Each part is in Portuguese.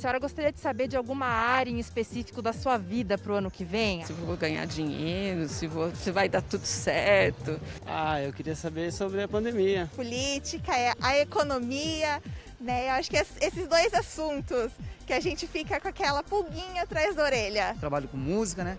senhora gostaria de saber de alguma área em específico da sua vida para o ano que vem? Se vou ganhar dinheiro, se vai dar tudo certo. Eu queria saber sobre a pandemia. Política, a economia, né? Eu acho que esses dois assuntos que a gente fica com aquela pulguinha atrás da orelha. Trabalho com música, né?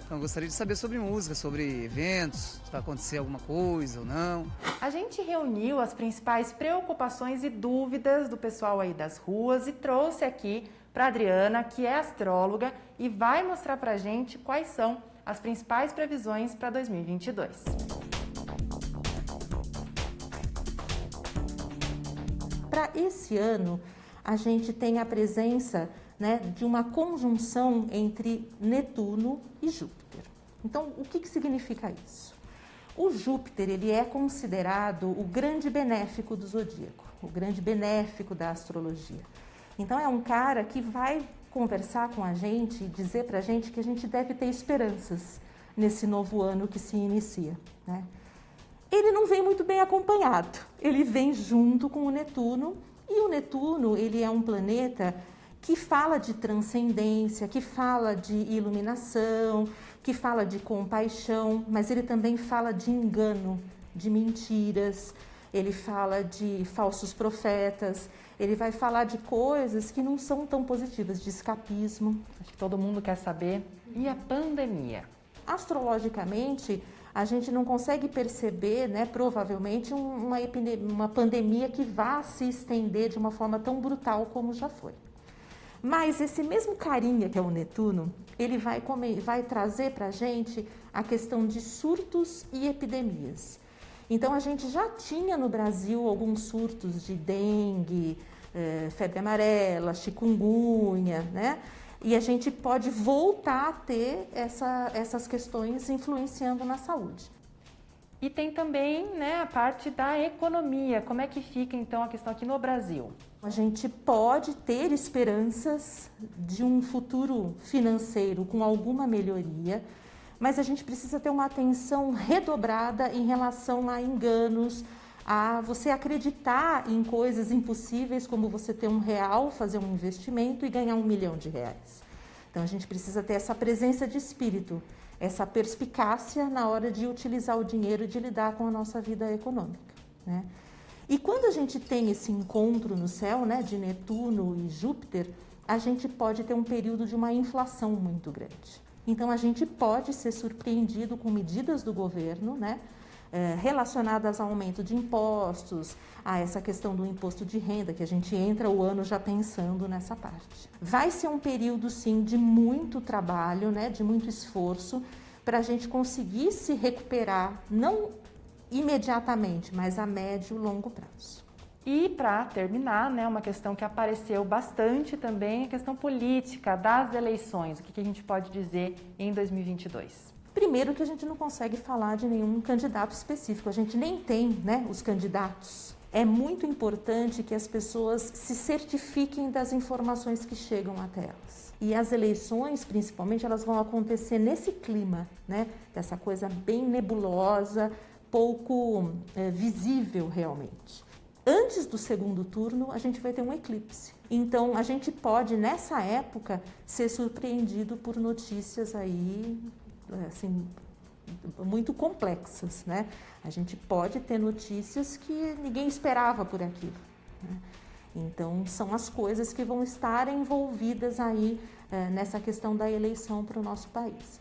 Então gostaria de saber sobre música, sobre eventos, se vai acontecer alguma coisa ou não. A gente reuniu as principais preocupações e dúvidas do pessoal aí das ruas e trouxe aqui para Adriana, que é astróloga, e vai mostrar para a gente quais são as principais previsões para 2022. Para esse ano, a gente tem a presença, né, de uma conjunção entre Netuno e Júpiter. Então, o que significa isso? O Júpiter, ele é considerado o grande benéfico do zodíaco, o grande benéfico da astrologia. Então, é um cara que vai conversar com a gente e dizer para a gente que a gente deve ter esperanças nesse novo ano que se inicia, né? Ele não vem muito bem acompanhado, ele vem junto com o Netuno, e o Netuno, ele é um planeta que fala de transcendência, que fala de iluminação, que fala de compaixão, mas ele também fala de engano, de mentiras, ele fala de falsos profetas, ele vai falar de coisas que não são tão positivas, de escapismo. Acho que todo mundo quer saber. E a pandemia? Astrologicamente, a gente não consegue perceber, né, provavelmente, uma pandemia que vá se estender de uma forma tão brutal como já foi. Mas esse mesmo carinha que é o Netuno, ele vai trazer para a gente a questão de surtos e epidemias. Então, a gente já tinha no Brasil alguns surtos de dengue, febre amarela, chikungunya, né? E a gente pode voltar a ter essas questões influenciando na saúde. E tem também, né, a parte da economia. Como é que fica, então, a questão aqui no Brasil? A gente pode ter esperanças de um futuro financeiro com alguma melhoria, mas a gente precisa ter uma atenção redobrada em relação a enganos, a você acreditar em coisas impossíveis, como você ter R$1, fazer um investimento e ganhar R$1 milhão. Então a gente precisa ter essa presença de espírito, essa perspicácia na hora de utilizar o dinheiro e de lidar com a nossa vida econômica, né? E quando a gente tem esse encontro no céu, né, de Netuno e Júpiter, a gente pode ter um período de uma inflação muito grande. Então a gente pode ser surpreendido com medidas do governo, né, relacionadas ao aumento de impostos, a essa questão do imposto de renda, que a gente entra o ano já pensando nessa parte. Vai ser um período, sim, de muito trabalho, né, de muito esforço, para a gente conseguir se recuperar, não imediatamente, mas a médio e longo prazo. E para terminar, né, uma questão que apareceu bastante também, a questão política das eleições. O que a gente pode dizer em 2022? Primeiro que a gente não consegue falar de nenhum candidato específico, a gente nem tem, né, os candidatos. É muito importante que as pessoas se certifiquem das informações que chegam até elas. E as eleições, principalmente, elas vão acontecer nesse clima, né, dessa coisa bem nebulosa, pouco visível realmente. Antes do segundo turno, a gente vai ter um eclipse. Então, a gente pode, nessa época, ser surpreendido por notícias aí, assim, muito complexas, né? A gente pode ter notícias que ninguém esperava por aquilo, né? Então, são as coisas que vão estar envolvidas aí nessa questão da eleição para o nosso país.